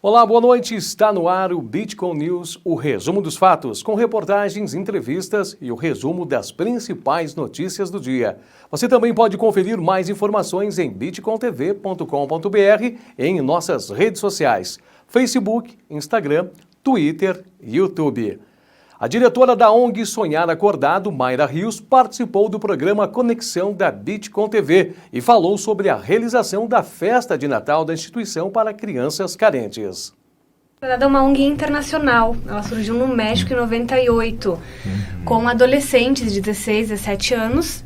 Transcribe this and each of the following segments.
Olá, boa noite. Está no ar o Bitcoin News, o resumo dos fatos, com reportagens, entrevistas e o resumo das principais notícias do dia. Você também pode conferir mais informações em bitcointv.com.br e em nossas redes sociais, Facebook, Instagram, Twitter e YouTube. A diretora da ONG Sonhar Acordado, Mayra Rios, participou do programa Conexão da Bitcoin TV e falou sobre a realização da festa de Natal da instituição para crianças carentes. É uma ONG internacional, ela surgiu no México em 98, com adolescentes de 16, 17 anos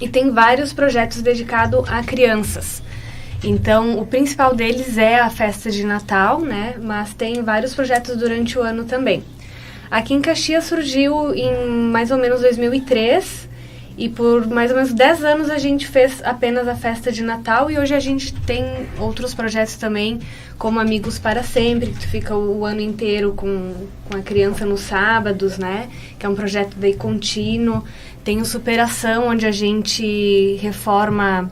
e tem vários projetos dedicados a crianças. Então, o principal deles é a festa de Natal, né? Mas tem vários projetos durante o ano também. Aqui em Caxias surgiu em mais ou menos 2003 e por mais ou menos 10 anos a gente fez apenas a festa de Natal e hoje a gente tem outros projetos também, como Amigos para Sempre, que tu fica o ano inteiro com a criança nos sábados, né? Que é um projeto daí contínuo. Tem o Superação, onde a gente reforma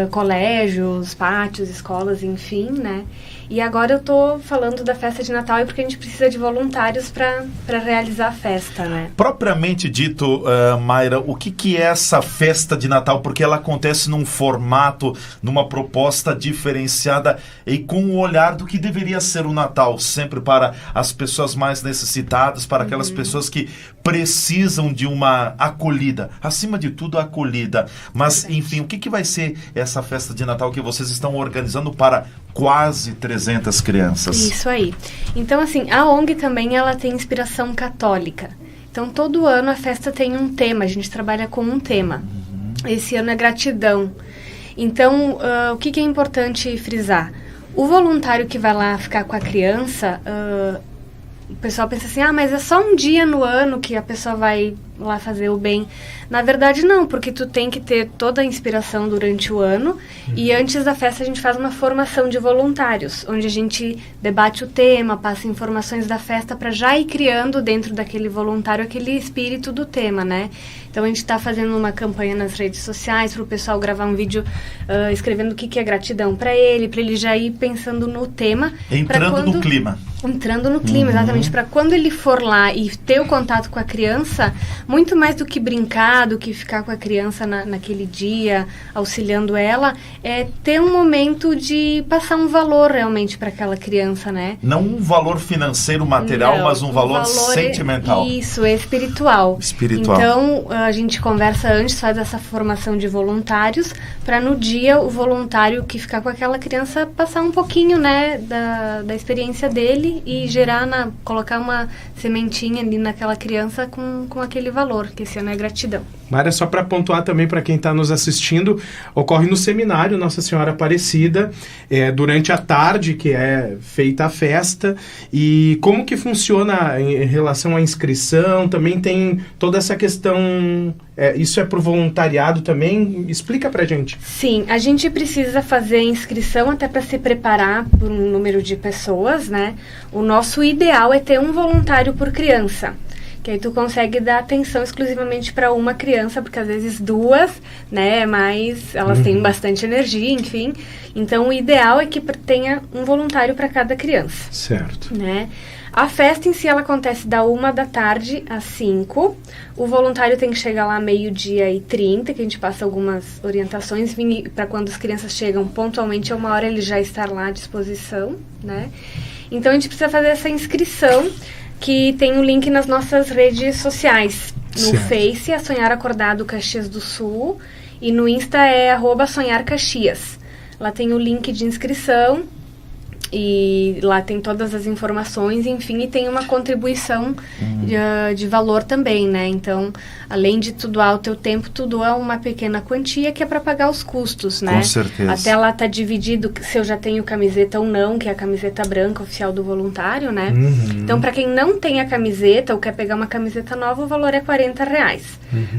colégios, pátios, escolas, enfim, né? E agora eu tô falando da festa de Natal porque a gente precisa de voluntários para realizar a festa, né? Propriamente dito, Mayra, o que é essa festa de Natal? Porque ela acontece num formato, numa proposta diferenciada e com o olhar do que deveria ser o Natal, sempre para as pessoas mais necessitadas, para aquelas pessoas que precisam de uma acolhida. Acima de tudo, a acolhida. Mas, enfim, o que vai ser essa festa de Natal que vocês estão organizando para quase 300 crianças? Isso aí. Então, assim, a ONG também ela tem inspiração católica. Então, todo ano a festa tem um tema, a gente trabalha com um tema. Esse ano é gratidão. Então, o que é importante frisar? O voluntário que vai lá ficar com a criança, o pessoal pensa assim, mas é só um dia no ano que a pessoa vai lá fazer o bem. Na verdade, não, porque tu tem que ter toda a inspiração durante o ano e antes da festa a gente faz uma formação de voluntários, onde a gente debate o tema, passa informações da festa para já ir criando dentro daquele voluntário aquele espírito do tema, né? Então a gente está fazendo uma campanha nas redes sociais para o pessoal gravar um vídeo escrevendo o que é gratidão para ele já ir pensando no tema. Entrando no clima. Entrando no clima, exatamente. Para quando ele for lá e ter o contato com a criança, muito mais do que brincar, do que ficar com a criança naquele dia, auxiliando ela, é ter um momento de passar um valor realmente para aquela criança, né? Não um valor financeiro, material, mas um valor sentimental. Isso, é espiritual. Espiritual. Então, a gente conversa antes, faz essa formação de voluntários, para no dia o voluntário que ficar com aquela criança passar um pouquinho, né, da experiência dele e colocar uma sementinha ali naquela criança com aquele valor, que esse ano é gratidão. Mara, só para pontuar também para quem está nos assistindo, ocorre no seminário Nossa Senhora Aparecida, durante a tarde que é feita a festa. E como que funciona em relação à inscrição? Também tem toda essa questão, isso é para o voluntariado também? Explica para gente. Sim, a gente precisa fazer a inscrição até para se preparar por um número de pessoas, né? O nosso ideal é ter um voluntário por criança. Que aí tu consegue dar atenção exclusivamente para uma criança, porque às vezes duas, né, mas elas têm bastante energia, enfim. Então, o ideal é que tenha um voluntário para cada criança. Certo. Né? A festa em si, ela acontece da 1h às 5h. O voluntário tem que chegar lá 12h30, que a gente passa algumas orientações, para quando as crianças chegam pontualmente a 1h, ele já estar lá à disposição, né? Então, a gente precisa fazer essa inscrição, que tem o link nas nossas redes sociais. No Face é Sonhar Acordado Caxias do Sul e no Insta é @sonharcaxias. Lá tem o link de inscrição e lá tem todas as informações, enfim, e tem uma contribuição de valor também, né? Então, além de tu doar o teu tempo, tu doa uma pequena quantia que é para pagar os custos, né? Com certeza. Até lá tá dividido se eu já tenho camiseta ou não, que é a camiseta branca oficial do voluntário, né? Então, para quem não tem a camiseta ou quer pegar uma camiseta nova, o valor é R$40.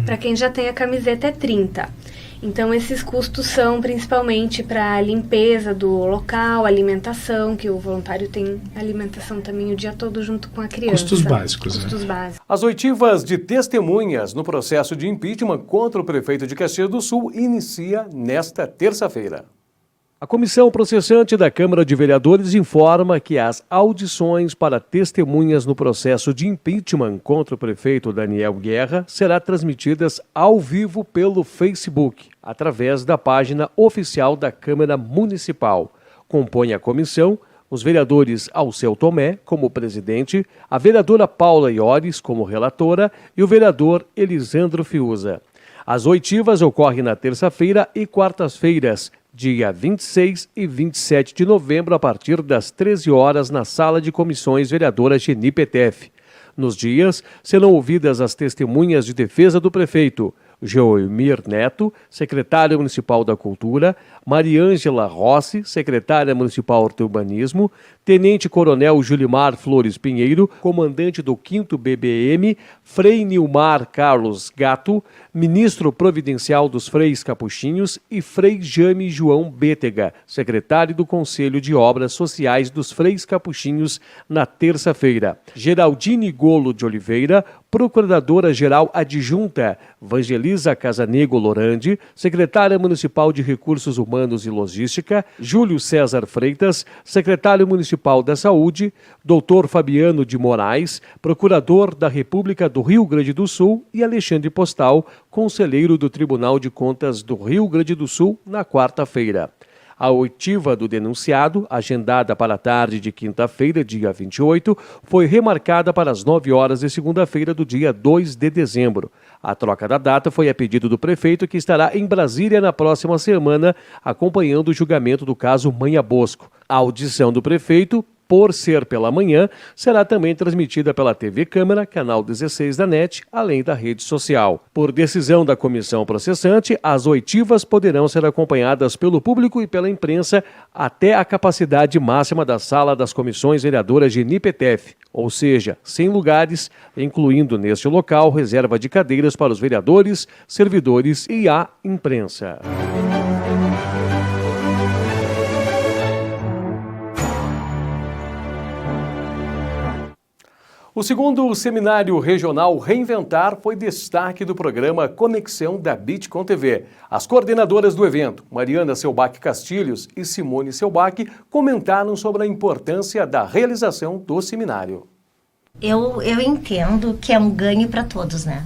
Para quem já tem a camiseta é 30. Então, esses custos são principalmente para a limpeza do local, alimentação, que o voluntário tem alimentação também o dia todo junto com a criança. Custos básicos, Custos básicos. As oitivas de testemunhas no processo de impeachment contra o prefeito de Caxias do Sul inicia nesta terça-feira. A comissão processante da Câmara de Vereadores informa que as audições para testemunhas no processo de impeachment contra o prefeito Daniel Guerra serão transmitidas ao vivo pelo Facebook, através da página oficial da Câmara Municipal. Compõe a comissão os vereadores Alceu Tomé como presidente, a vereadora Paula Iores como relatora e o vereador Elisandro Fiuza. As oitivas ocorrem na terça-feira e quartas-feiras, dia 26 e 27 de novembro, a partir das 13 horas, na Sala de Comissões Vereadora Geni Petef. Nos dias, serão ouvidas as testemunhas de defesa do prefeito, Joelmir Neto, secretária municipal da Cultura, Mariângela Rossi, secretária municipal do Urbanismo, Tenente-Coronel Julimar Flores Pinheiro, comandante do 5º BBM, Frei Nilmar Carlos Gato, ministro providencial dos Freis Capuchinhos e Frei Jame João Bétega, secretário do Conselho de Obras Sociais dos Freis Capuchinhos, na terça-feira. Geraldine Golo de Oliveira, procuradora-geral adjunta, Vangelisa Casanego Lorandi, secretária municipal de Recursos Humanos e Logística, Júlio César Freitas, secretário municipal da Saúde, Dr. Fabiano de Moraes, procurador da República do Rio Grande do Sul, e Alexandre Postal, conselheiro do Tribunal de Contas do Rio Grande do Sul, na quarta-feira. A oitiva do denunciado, agendada para a tarde de quinta-feira, dia 28, foi remarcada para as 9 horas de segunda-feira do dia 2 de dezembro. A troca da data foi a pedido do prefeito, que estará em Brasília na próxima semana, acompanhando o julgamento do caso Manha Bosco. A audição do prefeito, por ser pela manhã, será também transmitida pela TV Câmara, canal 16 da NET, além da rede social. Por decisão da comissão processante, as oitivas poderão ser acompanhadas pelo público e pela imprensa até a capacidade máxima da sala das comissões vereadoras de Nipetef, ou seja, 100 lugares, incluindo neste local reserva de cadeiras para os vereadores, servidores e a imprensa. O segundo seminário regional Reinventar foi destaque do programa Conexão da Bitcom TV. As coordenadoras do evento, Mariana Selbach Castilhos e Simone Selbach, comentaram sobre a importância da realização do seminário. Eu entendo que é um ganho para todos, né?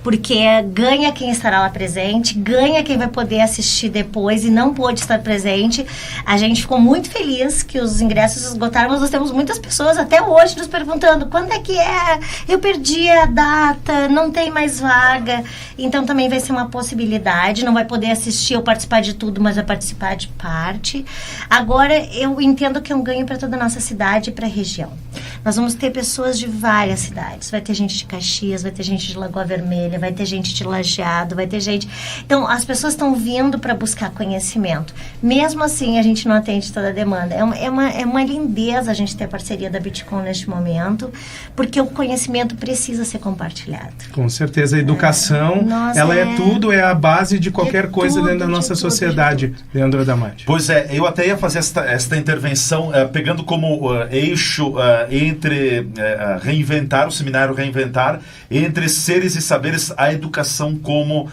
Porque ganha quem estará lá presente, ganha quem vai poder assistir depois e não pôde estar presente. A gente ficou muito feliz que os ingressos esgotaram, mas nós temos muitas pessoas até hoje nos perguntando quando é que é, eu perdi a data, não tem mais vaga. Então também vai ser uma possibilidade, não vai poder assistir ou participar de tudo, mas vai participar de parte. Agora eu entendo que é um ganho para toda a nossa cidade e para a região. Nós vamos ter pessoas de várias cidades, vai ter gente de Caxias, vai ter gente de Lagoa Vermelha, vai ter gente de Lajeado, vai ter gente... Então, as pessoas estão vindo para buscar conhecimento. Mesmo assim, a gente não atende toda a demanda. É uma lindeza a gente ter a parceria da Bitcom neste momento, porque o conhecimento precisa ser compartilhado. Com certeza, a educação, ela é tudo, é a base de qualquer coisa dentro da nossa sociedade, Leandro Adamati. Pois é, eu até ia fazer esta intervenção, pegando como eixo entre reinventar, o seminário Reinventar, entre seres e saberes, a educação como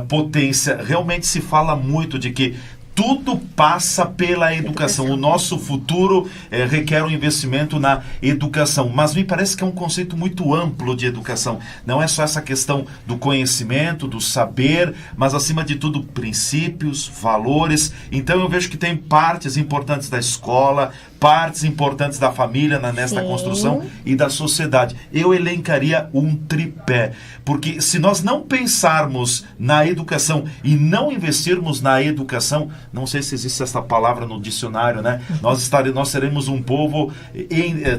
potência. Realmente se fala muito de que tudo passa pela educação. O nosso futuro requer um investimento na educação. Mas me parece que é um conceito muito amplo de educação. Não é só essa questão do conhecimento, do saber, mas acima de tudo princípios, valores. Então eu vejo que tem partes importantes da escola, partes importantes da família nesta construção e da sociedade. Eu elencaria um tripé, porque se nós não pensarmos na educação e não investirmos na educação, não sei se existe essa palavra no dicionário, né? Nós seremos um povo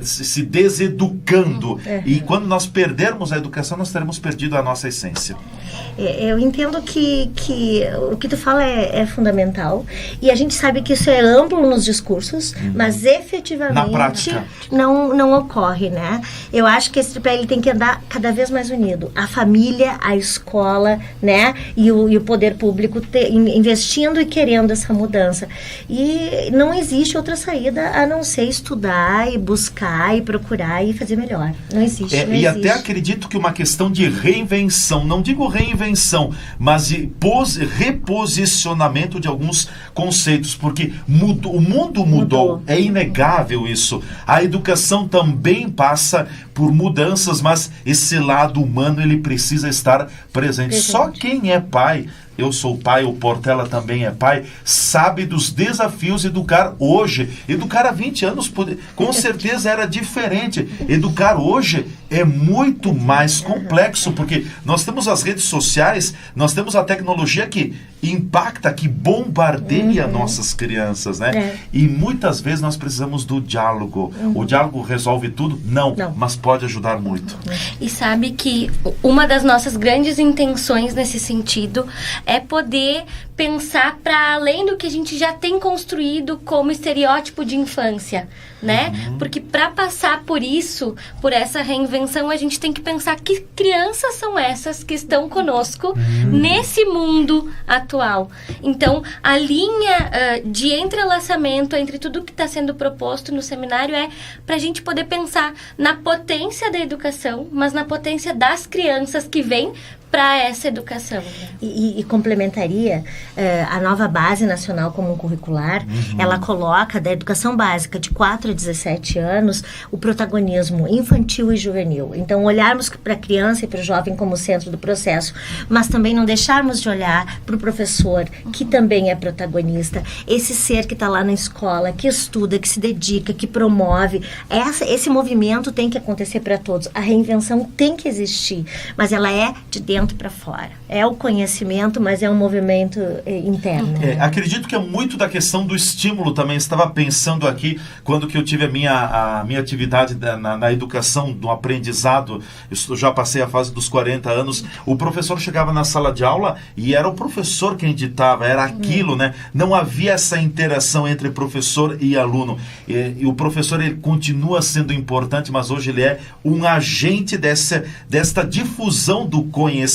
se deseducando. E quando nós perdermos a educação, nós teremos perdido a nossa essência. Eu entendo que o que tu fala é fundamental, e a gente sabe que isso é amplo nos discursos, mas efetivamente Na prática. não ocorre, né? Eu acho que esse tripé ele tem que andar cada vez mais unido. A família, a escola, né? E o poder público investindo e querendo essa mudança. E não existe outra saída a não ser estudar e buscar e procurar e fazer melhor. Não existe. Não e existe. até acredito que uma questão de reinvenção, não digo reinvenção, mas de reposicionamento de alguns conceitos, porque o mundo mudou, é inegável isso. A educação também passa por mudanças, mas esse lado humano ele precisa estar presente. Só quem é pai, eu sou pai, o Portela também é pai, sabe dos desafios. Educar hoje, educar há 20 anos, com certeza era diferente. Educar hoje é muito mais complexo, porque nós temos as redes sociais, nós temos a tecnologia que impacta, que bombardeia nossas crianças, né? E muitas vezes nós precisamos do diálogo. O diálogo resolve tudo? Não, mas pode ajudar muito. E sabe que uma das nossas grandes intenções nesse sentido é poder pensar para além do que a gente já tem construído como estereótipo de infância, né? Porque para passar por isso, por essa reinvenção, a gente tem que pensar que crianças são essas que estão conosco nesse mundo atual. Então, a linha de entrelaçamento entre tudo que está sendo proposto no seminário é para a gente poder pensar na potência da educação, mas na potência das crianças que vêm para essa educação. E complementaria, a nova Base Nacional Comum Curricular, ela coloca da educação básica de 4 a 17 anos o protagonismo infantil e juvenil. Então, olharmos para a criança e para o jovem como centro do processo, mas também não deixarmos de olhar para o professor, que também é protagonista, esse ser que está lá na escola, que estuda, que se dedica, que promove. Esse movimento tem que acontecer para todos. A reinvenção tem que existir, mas ela é de dentro para fora. É o conhecimento, mas é um movimento interno. Acredito que é muito da questão do estímulo também. Estava pensando aqui, quando que eu tive a minha atividade na educação, no aprendizado, eu já passei a fase dos 40 anos, o professor chegava na sala de aula e era o professor quem ditava, era aquilo, né? Não havia essa interação entre professor e aluno. E o professor, ele continua sendo importante, mas hoje ele é um agente desta difusão do conhecimento.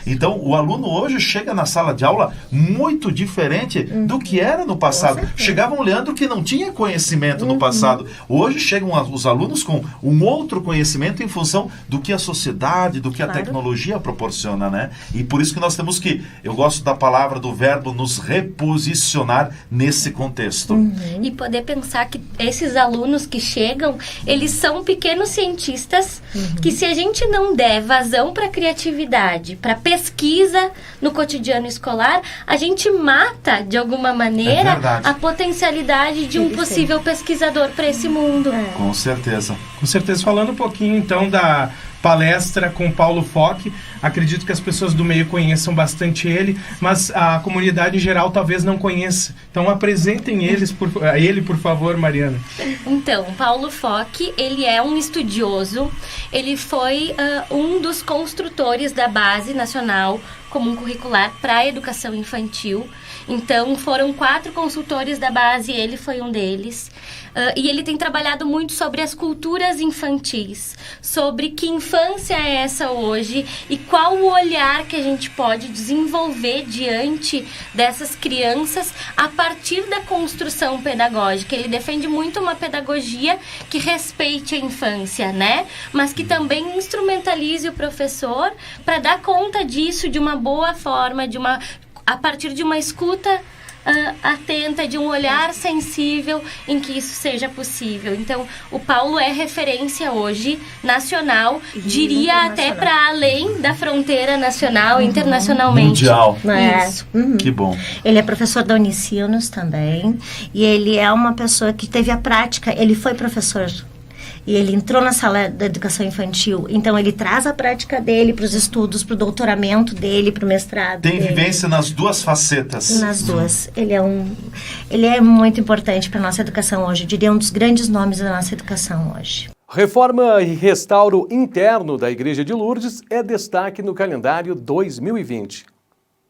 Então, o aluno hoje chega na sala de aula muito diferente do que era no passado. Chegava um Leandro que não tinha conhecimento no passado. Hoje chegam os alunos com um outro conhecimento em função do que a sociedade, do que a tecnologia proporciona, né? E por isso que nós temos que, eu gosto da palavra, do verbo, nos reposicionar nesse contexto. E poder pensar que esses alunos que chegam, eles são pequenos cientistas que, se a gente não der vazão para a criatividade, para pesquisa no cotidiano escolar, a gente mata, de alguma maneira, a potencialidade de um possível pesquisador para esse mundo. Com certeza. Com certeza. Falando um pouquinho, então, da palestra com Paulo Fock, acredito que as pessoas do meio conheçam bastante ele, mas a comunidade em geral talvez não conheça. Então, apresentem ele, por favor, Mariana. Então, Paulo Fock, ele é um estudioso, ele foi um dos construtores da Base Nacional Comum Curricular para a Educação Infantil. Então, foram 4 consultores da base, ele foi um deles. E ele tem trabalhado muito sobre as culturas infantis, sobre que infância é essa hoje e qual o olhar que a gente pode desenvolver diante dessas crianças a partir da construção pedagógica. Ele defende muito uma pedagogia que respeite a infância, né? Mas que também instrumentalize o professor para dar conta disso de uma boa forma, a partir de uma escuta atenta, de um olhar sensível em que isso seja possível. Então, o Paulo é referência hoje nacional, diria até para além da fronteira nacional, internacionalmente. Mundial. Isso. Que bom. Ele é professor da Unicinos também, e ele é uma pessoa que teve a prática, ele foi professor. E ele entrou na sala da educação infantil. Então, ele traz a prática dele para os estudos, para o doutoramento dele, para o mestrado Tem dele. vivência nas duas facetas. Nas duas. Ele é muito importante para a nossa educação hoje. Eu diria um dos grandes nomes da nossa educação hoje. Reforma e restauro interno da Igreja de Lourdes é destaque no calendário 2020.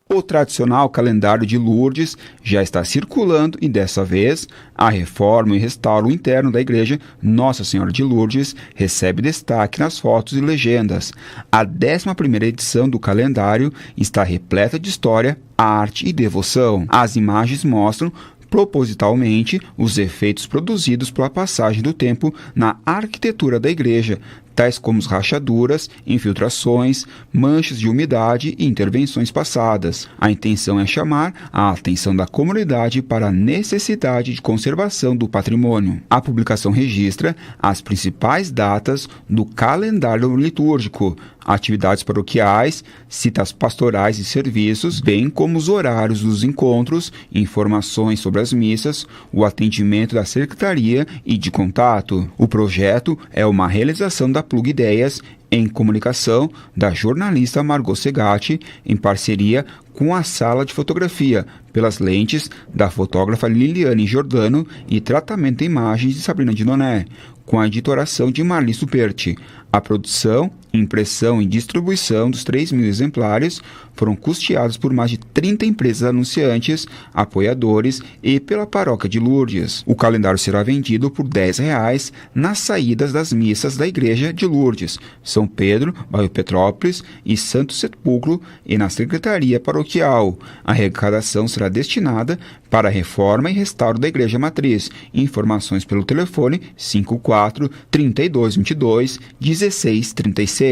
O tradicional calendário de Lourdes já está circulando e, dessa vez, a reforma e restauro interno da igreja Nossa Senhora de Lourdes recebe destaque nas fotos e legendas. A 11ª edição do calendário está repleta de história, arte e devoção. As imagens mostram propositalmente os efeitos produzidos pela passagem do tempo na arquitetura da igreja, tais como rachaduras, infiltrações, manchas de umidade e intervenções passadas. A intenção é chamar a atenção da comunidade para a necessidade de conservação do patrimônio. A publicação registra as principais datas do calendário litúrgico, atividades paroquiais, citas pastorais e serviços, bem como os horários dos encontros, informações sobre as missas, o atendimento da secretaria e de contato. O projeto é uma realização da Plug Ideias em comunicação da jornalista Margot Segatti, em parceria com a sala de fotografia, pelas lentes da fotógrafa Liliane Giordano e tratamento de imagens de Sabrina Dinoné, com a editoração de Marli Superti. A produção, impressão e distribuição dos 3.000 exemplares foram custeados por mais de 30 empresas anunciantes, apoiadores e pela Paróquia de Lourdes. O calendário será vendido por R$10 nas saídas das missas da Igreja de Lourdes, São Pedro, bairro Petrópolis e Santo Sepulcro e na Secretaria Paroquial. A arrecadação será destinada para a reforma e restauro da Igreja Matriz. Informações pelo telefone 54 3222 1636.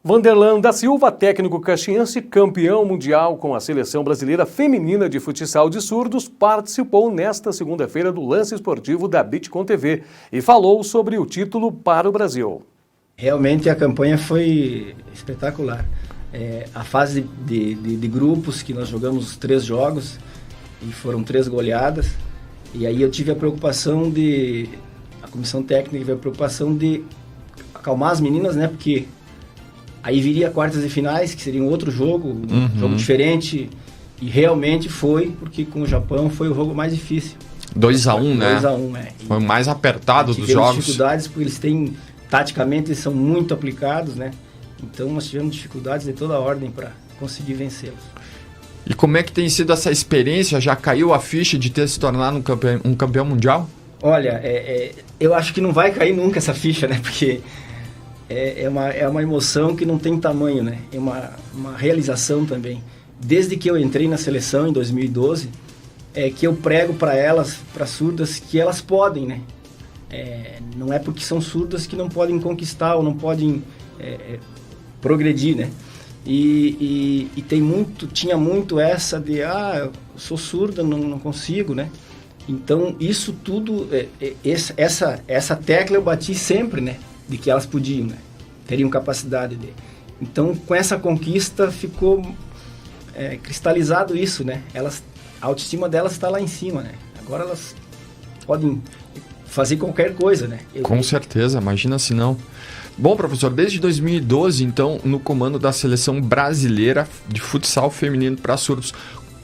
Vanderlan da Silva, técnico caxiense, campeão mundial com a seleção brasileira feminina de futsal de surdos, participou nesta segunda-feira do lance esportivo da Bitcom TV e falou sobre o título para o Brasil. Realmente a campanha foi espetacular. A fase de grupos, que nós jogamos 3 jogos e foram 3 goleadas, e aí eu tive a preocupação a comissão técnica teve a preocupação de acalmar as meninas, né, porque aí viria quartas e finais, que seria um outro jogo, um jogo diferente, e realmente foi, porque com o Japão foi o jogo mais difícil. 2-1, né? 2-1, né? Foi o mais apertado dos jogos. Dificuldades, porque eles têm, taticamente, eles são muito aplicados, né? Então nós tivemos dificuldades de toda a ordem para conseguir vencê-los. E como é que tem sido essa experiência? Já caiu a ficha de ter se tornado um campeão mundial? Olha, eu acho que não vai cair nunca essa ficha, né? Porque é uma emoção que não tem tamanho, né? É uma realização também. Desde que eu entrei na seleção em 2012, que eu prego para elas, para surdas, que elas podem, né? Não é porque são surdas que não podem conquistar ou não podem progredir, né? E tinha muito essa de, eu sou surda, não consigo, né? Então, isso tudo, essa tecla eu bati sempre, né? De que elas podiam, né? Teriam capacidade de... Então, com essa conquista, ficou cristalizado isso, né? A autoestima delas está lá em cima, né? Agora elas podem fazer qualquer coisa, né? Com certeza, imagina se não. Bom, professor, desde 2012, então, no comando da seleção brasileira de futsal feminino para surdos.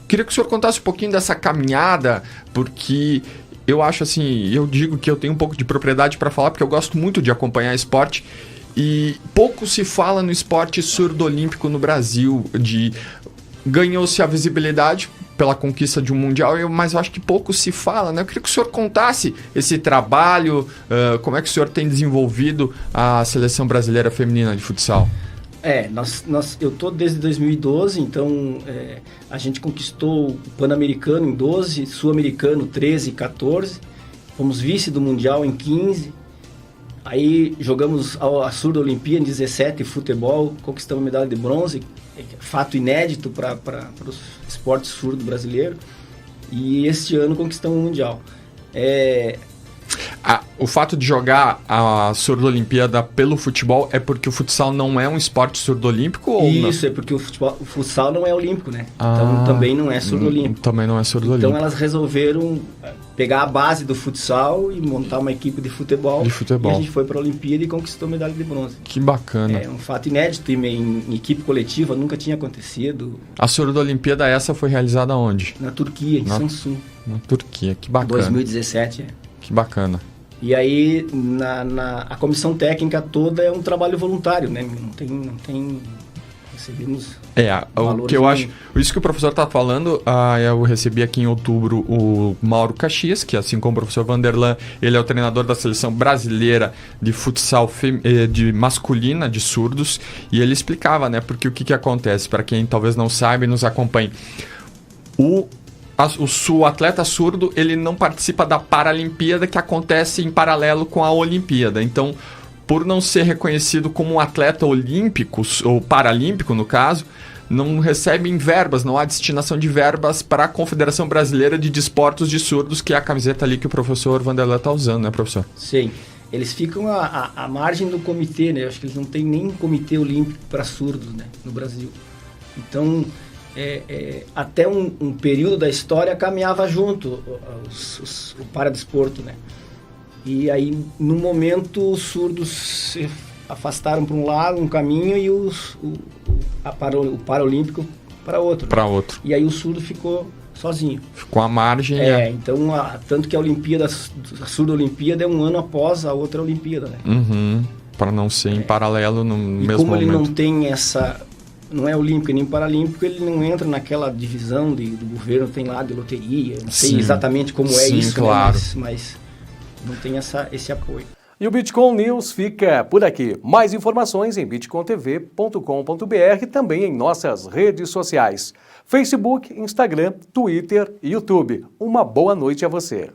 Queria que o senhor contasse um pouquinho dessa caminhada, porque eu acho assim, eu digo que eu tenho um pouco de propriedade para falar, porque eu gosto muito de acompanhar esporte, e pouco se fala no esporte surdo-olímpico no Brasil. Ganhou-se a visibilidade pela conquista de um mundial, mas eu acho que pouco se fala, né? Eu queria que o senhor contasse esse trabalho, como é que o senhor tem desenvolvido a seleção brasileira feminina de futsal. Eu estou desde 2012, então a gente conquistou o Pan-Americano em 12, Sul-Americano 13 e 14, fomos vice do Mundial em 15, aí jogamos a Surda Olimpíada em 17, futebol, conquistamos medalha de bronze, fato inédito para os esportes surdo brasileiro, e este ano conquistamos o Mundial. O fato de jogar a Surdo-Olimpíada pelo futebol é porque o futsal não é um esporte surdo-olímpico? Ou Isso, não? É porque o futsal não é olímpico, né? Então também não é surdo-olímpico. Também não é surdo-olímpico. Então elas resolveram pegar a base do futsal e montar uma equipe de futebol. E a gente foi para a Olimpíada e conquistou a medalha de bronze. Que bacana. É um fato inédito em equipe coletiva, nunca tinha acontecido. A Surdo-Olimpíada essa foi realizada onde? Na Turquia, em Samsun. Na Turquia, que bacana. 2017, Que bacana. E aí, a comissão técnica toda é um trabalho voluntário, né? Não tem recebemos o que eu acho... Isso que o professor está falando, eu recebi aqui em outubro o Mauro Caxias, que assim como o professor Vanderlan, ele é o treinador da seleção brasileira de futsal de masculina de surdos, e ele explicava, né? Porque o que acontece, para quem talvez não saiba e nos acompanhe, o atleta surdo, ele não participa da Paralimpíada, que acontece em paralelo com a Olimpíada. Então, por não ser reconhecido como um atleta olímpico, ou paralímpico no caso, não recebem verbas, não há destinação de verbas para a Confederação Brasileira de Desportos de Surdos, que é a camiseta ali que o professor Vanderlan está usando, né, professor? Sim. Eles ficam à margem do comitê, né? Eu acho que eles não têm nem comitê olímpico para surdos, né, no Brasil. Então, até um período da história caminhava junto o paradesporto, né? E aí, no momento, os surdos se afastaram para um lado, um caminho, e o Paralímpico para outro. Para outro. E aí o surdo ficou sozinho. Ficou à margem. Então, tanto que a Surdo Olimpíada é um ano após a outra Olimpíada, né? Uhum. Para não ser em paralelo no mesmo momento. E como ele não tem não é olímpico nem paralímpico, ele não entra naquela divisão do governo, tem lá de loteria, não sei exatamente como é isso, claro. Né? Mas não tem esse apoio. E o Bitcom News fica por aqui. Mais informações em bitcontv.com.br e também em nossas redes sociais: Facebook, Instagram, Twitter e YouTube. Uma boa noite a você.